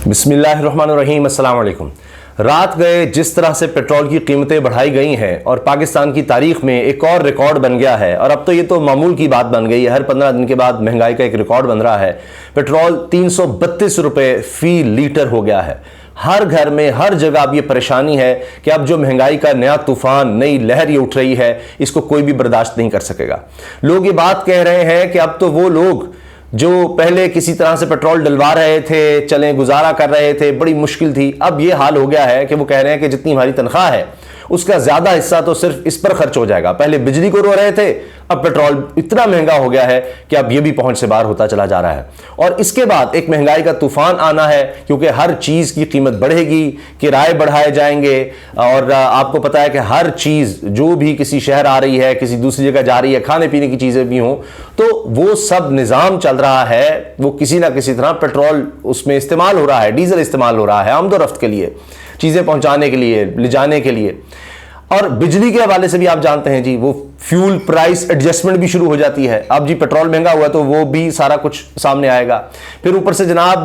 बिस्मिल्लाहिर्रहमानिर्रहीम, अस्सलाम वालेकुम। रात गए जिस तरह से पेट्रोल की कीमतें बढ़ाई गई हैं और पाकिस्तान की तारीख में एक और रिकॉर्ड बन गया है, और अब तो ये तो मामूल की बात बन गई है। हर 15 दिन के बाद महंगाई का एक रिकॉर्ड बन रहा है। पेट्रोल 332 रुपये फी लीटर हो गया है। हर घर में हर जगह अब ये परेशानी है कि अब जो महंगाई का नया तूफान, नई लहर ये उठ रही है, इसको कोई भी बर्दाश्त नहीं कर सकेगा। लोग ये बात कह रहे हैं कि अब तो वो लोग जो पहले किसी तरह से पेट्रोल डलवा रहे थे, चलें गुजारा कर रहे थे, बड़ी मुश्किल थी, अब ये हाल हो गया है कि वो कह रहे हैं कि जितनी हमारी तनख्वाह है उसका ज्यादा हिस्सा तो सिर्फ इस पर खर्च हो जाएगा। पहले बिजली को रो रहे थे, अब पेट्रोल इतना महंगा हो गया है कि अब ये भी पहुंच से बाहर होता चला जा रहा है। और इसके बाद एक महंगाई का तूफान आना है, क्योंकि हर चीज की कीमत बढ़ेगी, किराए बढ़ाए जाएंगे। और आपको पता है कि हर चीज जो भी किसी शहर आ रही है, किसी दूसरी जगह जा रही है, खाने पीने की चीजें भी हों, तो वो सब निजाम चल रहा है, वो किसी ना किसी तरह पेट्रोल उसमें इस्तेमाल हो रहा है, डीजल इस्तेमाल हो रहा है आमदोरफ्त के लिए, चीजें पहुंचाने के लिए, ले जाने के लिए। और बिजली के हवाले से भी आप जानते हैं जी, वो फ्यूल प्राइस एडजस्टमेंट भी शुरू हो जाती है। अब जी पेट्रोल महंगा हुआ तो वो भी सारा कुछ सामने आएगा। फिर ऊपर से जनाब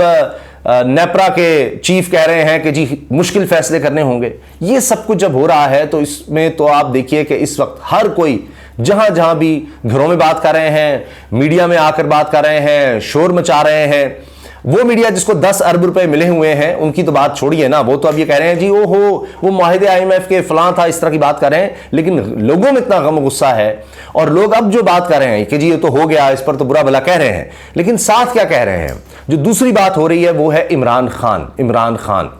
नेपरा के चीफ कह रहे हैं कि जी मुश्किल फैसले करने होंगे। ये सब कुछ जब हो रहा है तो इसमें तो आप देखिए कि इस वक्त हर कोई जहां जहां भी घरों में बात कर रहे हैं, मीडिया में आकर बात कर रहे हैं, शोर मचा रहे हैं। वो मीडिया जिसको 10 अरब रुपए मिले हुए हैं उनकी तो बात छोड़िए ना, वो तो अब ये कह रहे हैं जी ओहो वो माहिदे IMF के फलां था, इस तरह की बात कर रहे हैं। लेकिन लोगों में इतना गम गुस्सा है और लोग अब जो बात कर रहे हैं कि जी ये तो हो गया, इस पर तो बुरा भला कह रहे हैं, लेकिन साथ क्या कह रहे हैं? जो दूसरी बात हो रही है वो है इमरान खान।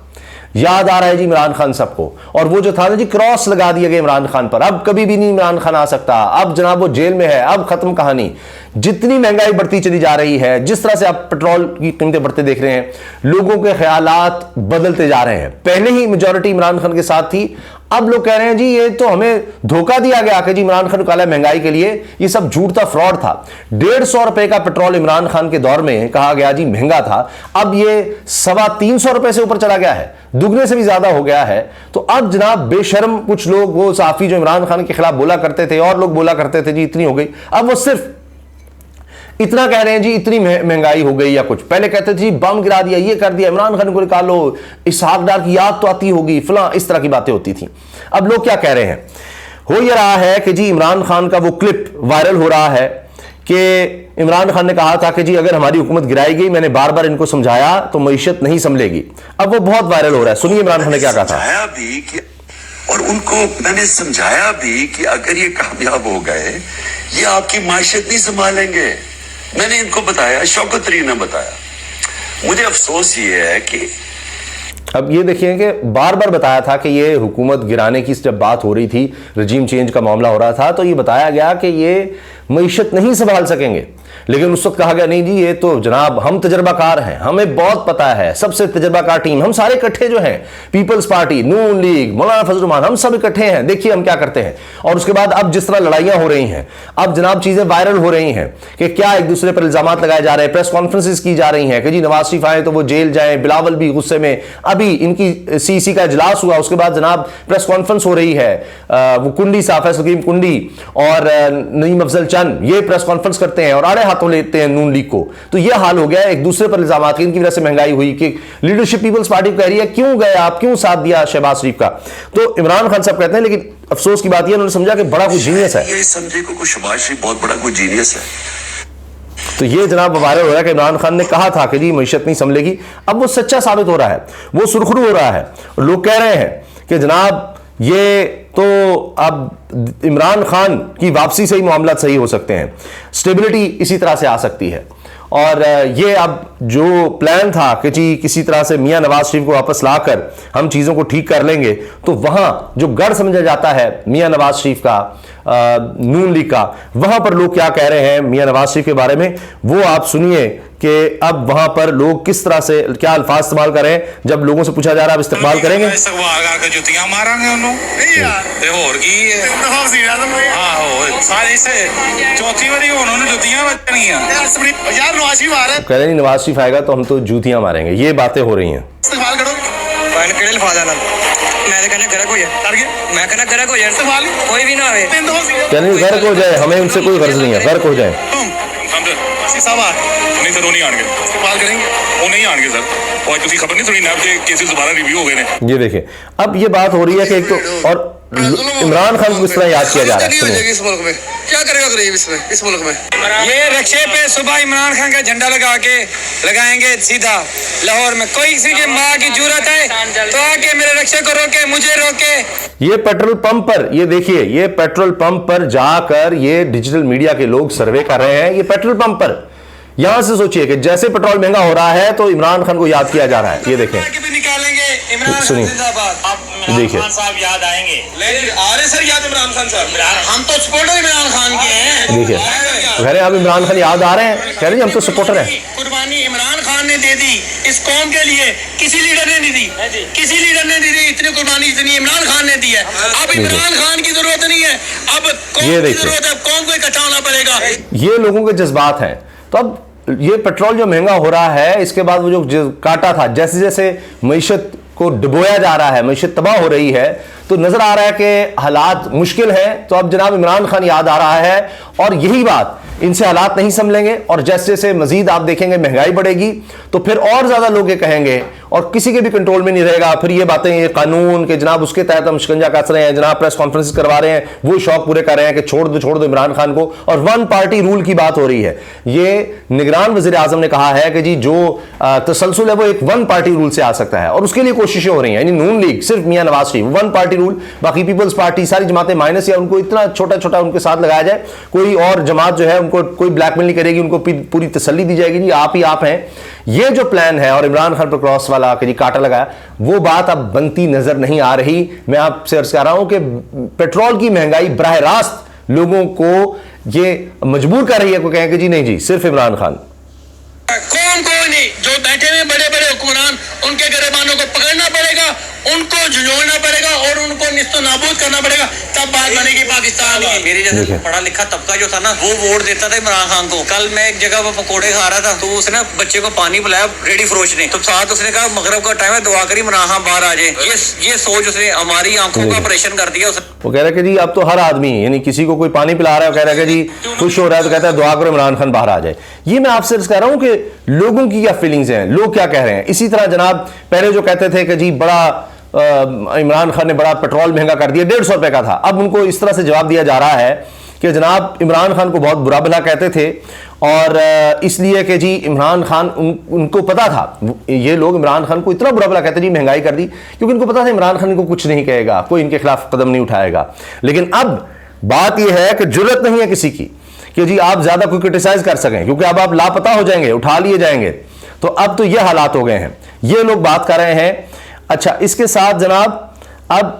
याद आ रहा है जी इमरान खान सबको, और वो जो था ना जी क्रॉस लगा दिया गया इमरान खान पर। अब कभी भी नहीं इमरान खान आ सकता, अब जनाब वो जेल में है, अब खत्म कहानी। जितनी महंगाई बढ़ती चली जा रही है, जिस तरह से आप पेट्रोल की कीमतें बढ़ते देख रहे हैं, लोगों के ख्यालात बदलते जा रहे हैं। पहले ही मेजॉरिटी इमरान खान के साथ थी, अब लोग कह रहे हैं जी ये तो हमें धोखा दिया गया कि जी इमरान खान निकाला महंगाई के लिए, ये सब झूठ था, फ्रॉड था। 150 रुपए का पेट्रोल इमरान खान के दौर में कहा गया जी महंगा था, अब ये 325 रुपए से ऊपर चला गया है, दुगने से भी ज्यादा हो गया है। तो अब जनाब बेशर्म कुछ लोग, वो साफी जो इमरान खान के खिलाफ बोला करते थे और लोग बोला करते थे जी इतनी हो गई, अब वो सिर्फ इतना कह रहे हैं जी इतनी महंगाई हो गई या कुछ। पहले कहते थे जी बम गिरा दिया, ये कर दिया, इमरान खान को निकालो, इसहाक डार की याद तो आती होगी, फलां, इस तरह की बातें होती थी। अब लोग क्या कह रहे हैं? हो ये रहा है कि जी इमरान खान का वो क्लिप वायरल हो रहा है कि इमरान खान ने कहा था कि जी अगर हमारी हुकूमत गिराई गई, मैंने बार बार इनको समझाया तो मईशत नहीं संभलेगी। अब वो बहुत वायरल हो रहा है, सुनिए इमरान खान ने क्या कहा था। और उनको मैंने समझाया भी कि अगर ये कामयाब हो गए, ये आपकी माशियत नहीं संभालेंगे। मैंने इनको बताया, शौकत तरीन ने बताया। मुझे अफसोस ये है कि अब ये देखिए कि बार बार बताया था कि ये हुकूमत गिराने की जब बात हो रही थी, रजीम चेंज का मामला हो रहा था, तो ये बताया गया कि ये मईशत नहीं संभाल सकेंगे। लेकिन उस वक्त कहा गया नहीं जी ये तो जनाब हम तजर्बाकार हैं, हमें बहुत पता है, सबसे तजर्बाकार टीम, हम सारे इकट्ठे जो हैं, पीपल्स पार्टी, नून लीग, मौलाना फजल रहमान, हम सब इकट्ठे हैं, देखिए हम क्या करते हैं। और उसके बाद अब जिस तरह लड़ाइयां हो रही हैं, अब जनाब चीजें वायरल हो रही हैं कि क्या एक दूसरे पर इल्जाम लगाए जा रहे हैं, प्रेस कॉन्फ्रेंसेस की जा रही हैं कि जी नवाज शरीफ आए तो वो जेल जाए, बिलावल भी गुस्से में। अभी इनकी CEC का इजलास हुआ, उसके बाद जनाब प्रेस कॉन्फ्रेंस हो रही है, वो कुंडी साहब फैसल कुंडी और नईम अफजल चंद ये प्रेस कॉन्फ्रेंस करते हैं और आड़े हाथों लेते हैं नून लीग को। तो ये हाल हो गया है, एक दूसरे पर इल्जाम, इनकी वजह से महंगाई हुई कि लीडरशिप पीपल्स पार्टी कह रही है क्यों गए आप, क्यों साथ दिया शहबाज शरीफ का। तो इमरान खान साहब कहते हैं, लेकिन अफसोस की बात यह उन्होंने समझा कि बड़ा कोई जीनियस है, ये समझे को शहबाज शरीफ बहुत बड़ा कोई जीनियस है। तो ये जनाब वायरल हो रहा है कि इमरान खान ने कहा था कि जी मईशत नहीं संभलेगी। अब वो सच्चा साबित हो रहा है, वो सुरखरू हो रहा है। लोग कह रहे हैं कि जनाब ये तो अब इमरान खान की वापसी से ही मामला सही हो सकते हैं, स्टेबिलिटी इसी तरह से आ सकती है। और ये अब जो प्लान था कि जी किसी तरह से मियां नवाज शरीफ को वापस लाकर हम चीज़ों को ठीक कर लेंगे, तो वहाँ जो गढ़ समझा जाता है मियां नवाज शरीफ का, नून लीग का, वहाँ पर लोग क्या कह रहे हैं मियां नवाज शरीफ के बारे में, वो आप सुनिए कि अब वहाँ पर लोग किस तरह से क्या अल्फाज इस्तेमाल कर रहे हैं। जब लोगों से पूछा जा रहा है अब इस्तेमाल करेंगे, जुतियां मारेंगे कह रहे हैं नवाज शरीफ आएगा तो हम तो जूतियां मारेंगे, ये बातें हो रही हैं। कोई भी ना गर्क हो जाए, हमें उनसे कोई गर्ज नहीं है, गर्क हो जाए। ਸਾਹਿਬ ਆ ਨਹੀਂ ਸਰ ਉਹ ਨਹੀਂ ਆਣਗੇ ਇਸਤੇਮਾਲ करेंगे वो नहीं आएंगे सर और ਤੁਸੀਂ ਖਬਰ ਨਹੀਂ ਸੁਣੀ ਨਾ ਕਿ केसेस दोबारा रिव्यू हो गए हैं ये देखिए अब ये बात हो रही है कि एक तो और इमरान खान को किस तरह याद किया जा रहा है इस मुल्क में क्या करेगा गरीब इसमें इस मुल्क में ये रक्षे पे सुबह इमरान खान का झंडा लगा के लगाएंगे सीधा लाहौर में कोई किसी की माँ की जरूरत है तो आके मेरे रक्षे को रोके मुझे रोके ये पेट्रोल पंप पर ये देखिए ये पेट्रोल पंप पर जाकर ये डिजिटल मीडिया के लोग सर्वे कर रहे हैं ये पेट्रोल पंप पर यहां से सोचिए कि जैसे पेट्रोल महंगा हो रहा है तो इमरान खान को याद किया जा रहा है ये देखें भी निकालेंगे इमरान खान जिंदाबाद अब देखिए। खान साहब याद आएंगे आ रहे सर याद इमरान खान साहब हम तो सपोर्टर इमरान खान के हैं देखिए कह रहे हैं आप इमरान खान याद आ रहे हैं कह रहे हैं हम तो सपोर्टर हैं कुर्बानी इमरान खान ने दे दी इस कौम के लिए किसी लीडर ने नहीं दी किसी लीडर ने नहीं दी इतनी कुर्बानी जितनी इमरान खान ने दी है अब इमरान खान की जरूरत नहीं है अब कौम ये की देखिए। जरूरत है कौम को इकट्ठा होना पड़ेगा ये लोगों के जज्बात हैं तो अब ये पेट्रोल जो महंगा हो रहा है इसके बाद वो जो काटा था जैसे जैसे मईशत को डुबोया जा रहा है मईशत तबाह हो रही है तो नजर आ रहा है कि हालात मुश्किल हैं तो अब जनाब इमरान खान याद आ रहा है और यही बात इनसे हालात नहीं संभलेंगे और जैसे जैसे मजीद आप देखेंगे महंगाई बढ़ेगी तो फिर और ज्यादा लोग ये कहेंगे और किसी के भी कंट्रोल में नहीं रहेगा फिर ये बातें ये कानून के जनाब उसके तहत हम शिकंजा कस रहे हैं जनाब प्रेस कॉन्फ्रेंस करवा रहे हैं वो शौक पूरे कर रहे हैं कि छोड़ दो इमरान खान को और वन पार्टी रूल की बात हो रही है ये निगरान वजीर आजम ने कहा है कि जी जो तसलसल है वो एक वन पार्टी रूल से आ सकता है और उसके लिए कोशिशें हो रही हैं यानी नून लीग सिर्फ मियां Nawaz Sharif one party rule बाकी पीपल्स पार्टी सारी जमातें माइनस या उनको इतना छोटा छोटा उनके साथ लगाया जाए कोई और जमात जो है उनको कोई ब्लैकमेल नहीं करेगी उनको पूरी तसल्ली दी जाएगी जी आप ही आप हैं ये जो प्लान है और इमरान खान पर क्रॉस वाला कि जी कांटा लगाया वो बात अब बनती नजर नहीं आ रही मैं आपसे अर्ज कर रहा हूं कि पेट्रोल की महंगाई बराह रास्त लोगों को ये मजबूर कर रही है को कहें कि जी नहीं जी सिर्फ इमरान खान कौन नहीं जो बैठे हुए बड़े बड़े हुक्मरान उनके गिरबानों को पकड़ना पड़ेगा उनको झुंझोड़ना पड़ेगा और उनको निस्तो नाबूद करना पड़ेगा तब बात बनेगी पाकिस्तान की मेरे जैसे पढ़ा लिखा तबका जो था ना वो वोट देता था इमरान खान को कल मैं एक जगह पर पकौड़े खा रहा था तो उसने बच्चे को पानी पिलाया रेडी फरोश ने तो साथ उसने कहा मगरब का टाइम है दुआ करी इमरान खान बाहर आ जाए ये सोच उसने हमारी आंखों का ऑपरेशन कर दिया उसने वो कह रहा है कि जी अब तो हर आदमी यानी किसी को कोई पानी पिला रहा है कह रहा है कि जी खुश हो रहा है तो कहता है दुआ करो इमरान खान बाहर आ जाए ये मैं आपसे कह रहा हूं कि लोगों की क्या फीलिंग्स हैं लोग क्या कह रहे हैं इसी तरह जनाब पहले जो कहते थे कि जी बड़ा इमरान खान ने बड़ा पेट्रोल महंगा कर दिया 150 रुपए का था अब उनको इस तरह से जवाब दिया जा रहा है कि जनाब इमरान खान को बहुत बुरा भला कहते थे और इसलिए कि जी इमरान खान उनको पता था ये लोग इमरान खान को इतना बुरा भला कहते जी महंगाई कर दी क्योंकि इनको पता था इमरान खान को कुछ नहीं कहेगा कोई इनके खिलाफ कदम नहीं उठाएगा लेकिन अब बात यह है कि जरूरत नहीं है किसी की कि जी आप ज्यादा कोई क्रिटिसाइज कर सकें क्योंकि अब आप लापता हो जाएंगे उठा लिए जाएंगे तो अब तो ये हालात हो गए हैं ये लोग बात कर रहे हैं अच्छा इसके साथ जनाब अब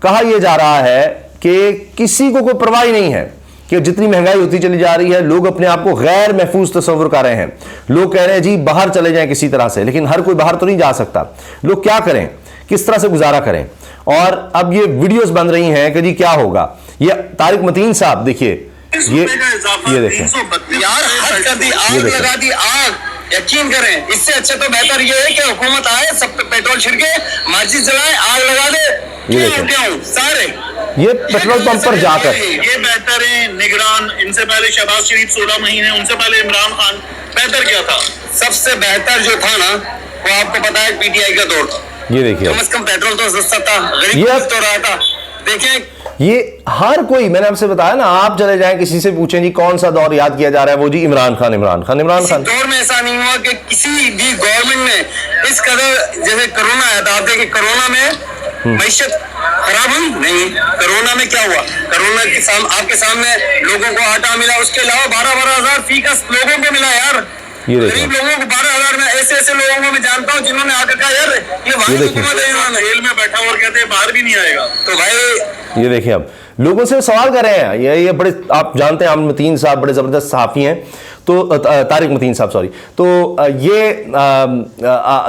कहा यह जा रहा है कि किसी को कोई परवाह नहीं है कि जितनी महंगाई होती चली जा रही है लोग अपने आप को गैर महफूज तस्वुर कर रहे हैं लोग कह रहे हैं जी बाहर चले जाएं किसी तरह से लेकिन हर कोई बाहर तो नहीं जा सकता लोग क्या करें किस तरह से गुजारा करें और अब ये वीडियोस बन रही हैं कि जी क्या होगा ये तारिक मतीन साहब देखिए ये देखें यार हद कर दी आग लगा दी आग यकीन करें इससे अच्छा तो बेहतर ये है कि हुकूमत आए सब पे पेट्रोल छिड़के माचिस जलाए आग लगा दे ये क्यों सारे ये पेट्रोल पंप पर जाकर ये बेहतर है निगरान इनसे पहले शहबाज शरीफ 16 महीने उनसे पहले इमरान खान बेहतर क्या था सबसे बेहतर जो था ना वो आपको पता है पीटीआई का दौर था ये देखिए कम से कम पेट्रोल तो सस्ता था ये गरीब तो रहा था देखिए ये हर कोई मैंने आपसे बताया ना आप चले जाएं किसी से पूछें जी कौन सा दौर याद किया जा रहा है वो जी इमरान खान इमरान खान इमरान खान दौर में ऐसा नहीं हुआ कि किसी भी गवर्नमेंट ने इस कदर जैसे कोरोना आया था आप देखिए कोरोना में मईशत खराब हुई नहीं कोरोना में क्या हुआ कोरोना के आपके सामने लोगों को आटा मिला उसके अलावा 12,000 फीका लोगों को मिला यार ये गरीब लोगों को 12,000 में ऐसे लोगों को मैं जानता हूँ जिन्होंने आकर कहा यार ये भाई हुकूमत है इन्होंने जेल में बैठा और कहते हैं बाहर भी नहीं आएगा तो भाई ये देखिए अब लोगों से सवाल कर रहे हैं ये बड़े आप जानते हैं आमिर मतीन साहब बड़े जबरदस्त सहाफी हैं तो तारिक मतीन साहब सॉरी तो ये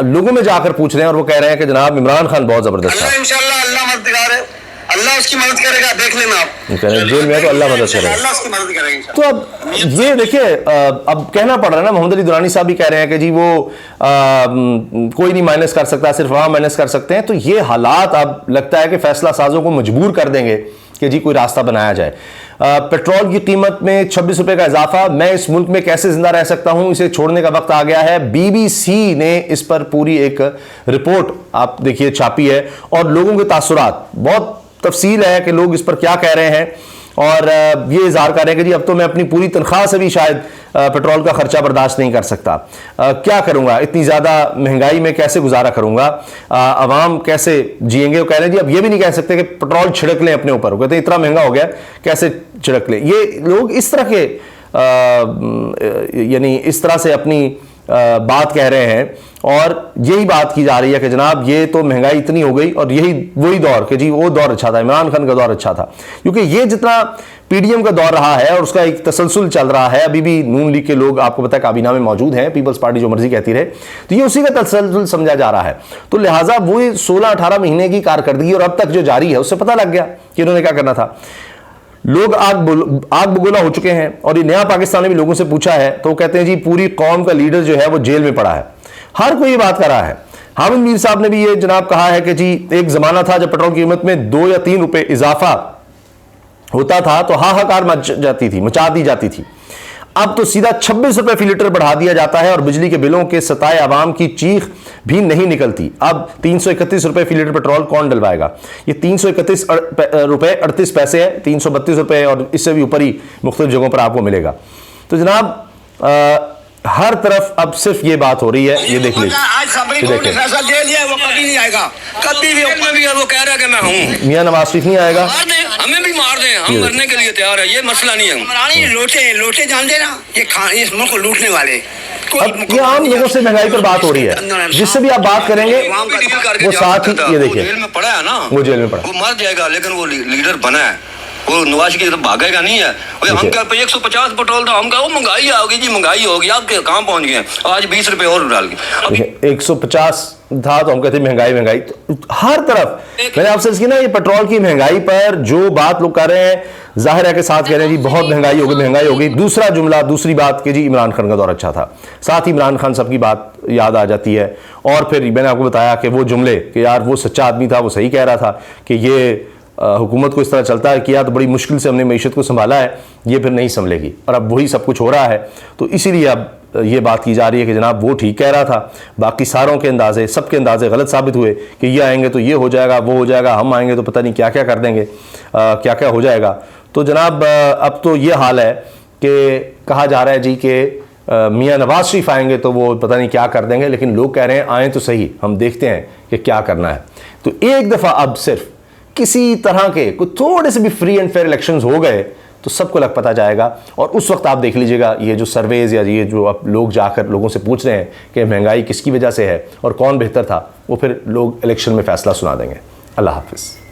लोगों में जाकर पूछ रहे हैं और वो कह रहे हैं कि जनाब इमरान खान बहुत जबरदस्त है इंशाल्लाह अल्लाह मददगार है अल्लाह उसकी मदद करेगा देख लेना आप जेल में है तो अल्लाह मदद करेगा अल्लाह उसकी मदद करेगा तो अब ये देखिए अब कहना पड़ रहा है ना मोहम्मद अली दुरानी साहब भी कह रहे हैं कि जी वो कोई नहीं माइनस कर सकता सिर्फ वहां माइनस कर सकते हैं तो ये हालात अब लगता है कि फैसला साजों को मजबूर कर देंगे कि जी कोई रास्ता बनाया जाए। पेट्रोल की कीमत में 26 रुपए का इजाफा, मैं इस मुल्क में कैसे जिंदा रह सकता हूं, इसे छोड़ने का वक्त आ गया है। बीबीसी ने इस पर पूरी एक रिपोर्ट आप देखिए छापी है और लोगों के तासुरात, बहुत तफसील है कि लोग इस पर क्या कह रहे हैं और ये इजहार कर रहे हैं कि जी अब तो मैं अपनी पूरी तनख्वाह से भी शायद पेट्रोल का खर्चा बर्दाश्त नहीं कर सकता, क्या करूंगा, इतनी ज़्यादा महंगाई में कैसे गुजारा करूंगा, आवाम कैसे जिएंगे। वो कह रहे हैं जी अब ये भी नहीं कह सकते कि पेट्रोल छिड़क लें अपने ऊपर, वो कहते हैं इतना महंगा हो गया कैसे छिड़क लें। ये लोग इस तरह के यानी इस तरह से अपनी बात कह रहे हैं और यही बात की जा रही है कि जनाब ये तो महंगाई इतनी हो गई और यही वही दौर कि जी वो दौर अच्छा था, इमरान खान का दौर अच्छा था, क्योंकि ये जितना पीडीएम का दौर रहा है और उसका एक तसलसल चल रहा है, अभी भी नून लीग के लोग आपको पता है काबीना में मौजूद हैं, पीपल्स पार्टी जो मर्जी कहती रहे, तो ये उसी का तसलसल समझा जा रहा है। तो लिहाजा वो 16-18 महीने की कारकर्दगी और अब तक जो जारी है उससे पता लग गया कि इन्होंने क्या करना था। लोग आग बगोला हो चुके हैं और ये नया पाकिस्तान ने भी लोगों से पूछा है तो वो कहते हैं जी पूरी कौम का लीडर जो है वो जेल में पड़ा है। हर कोई ये बात कर रहा है। हामिद मीर साहब ने भी ये जनाब कहा है कि जी एक जमाना था जब पेट्रोल की कीमत में 2 या 3 रुपए इजाफा होता था तो हाहाकार मचा दी जाती थी। अब तो सीधा 26 रुपए फी लीटर बढ़ा दिया जाता है और बिजली के बिलों के सताए आवाम की चीख भी नहीं निकलती। अब 331 रुपए फी लीटर पेट्रोल कौन डलवाएगा? ये 331 रुपए 38 पैसे है, 332 रुपए और इससे भी ऊपर ही मुख्तलिफ जगहों पर आपको मिलेगा। तो जनाब हर तरफ अब सिर्फ ये बात हो रही है। ये देख लीजिए, आज सुप्रीम कोर्ट ने फैसला दे लिया है, वो कभी नहीं आएगा, कभी भी वो कह रहा है कि मैं हूँ। मियां नवाज शरीफ नहीं आएगा, मार दें, हमें भी मार दें, हम मरने के लिए तैयार है, ये मसला नहीं है। लोटे जान देना, ये इस मुल्क को लूटने वाले। अब ये आम लोगों से महंगाई पर बात हो रही है, जिससे भी आप बात करेंगे वो साथ ही ये देखिए जेल में पड़ा है ना, वो जेल में पड़ा, वो मर जाएगा लेकिन वो लीडर बना है, वो नवाज की तरफ भागेगा नहीं है। हम क्या 150 पेट्रोल था, हम क्या वो महंगाई आ गई जी, महंगाई होगी, आप कहाँ पहुंच गए? आज 20 रुपए और डाल के 150 था तो हम कहते महंगाई। तो हर तरफ मैंने आपसे इसकी ना ये पेट्रोल की महंगाई पर जो बात लोग कर रहे हैं, जाहिर है के साथ कह रहे हैं जी बहुत महंगाई हो गई। दूसरा जुमला, दूसरी बात कि जी इमरान खान का दौर अच्छा था, साथ ही इमरान खान सबकी बात याद आ जाती है। और फिर मैंने आपको बताया कि वो जुमले कि यार वो सच्चा आदमी था, वो सही कह रहा था कि ये हुकूमत को इस तरह चलता है किया तो बड़ी मुश्किल से हमने मईशत को संभाला है, ये फिर नहीं संभलेगी। और अब वही सब कुछ हो रहा है, तो इसीलिए अब ये बात की जा रही है कि जनाब वो ठीक कह रहा था, बाकी सारों के अंदाजे, सबके अंदाजे गलत साबित हुए कि ये आएंगे तो ये हो जाएगा, वो हो जाएगा, हम आएंगे तो पता नहीं क्या क्या कर देंगे, क्या क्या हो जाएगा। तो जनाब अब तो ये हाल है कि कहा जा रहा है जी कि मियाँ नवाज शरीफ आएंगे तो वो पता नहीं क्या कर देंगे, लेकिन लोग कह रहे हैं आएँ तो सही, हम देखते हैं कि क्या करना है। तो एक दफ़ा अब सिर्फ किसी तरह के कुछ थोड़े से भी फ्री एंड फेयर इलेक्शंस हो गए तो सबको लग पता जाएगा। और उस वक्त आप देख लीजिएगा ये जो सर्वेज या ये जो अब लोग जाकर लोगों से पूछ रहे हैं कि महंगाई किसकी वजह से है और कौन बेहतर था, वो फिर लोग इलेक्शन में फैसला सुना देंगे। अल्लाह हाफिज़।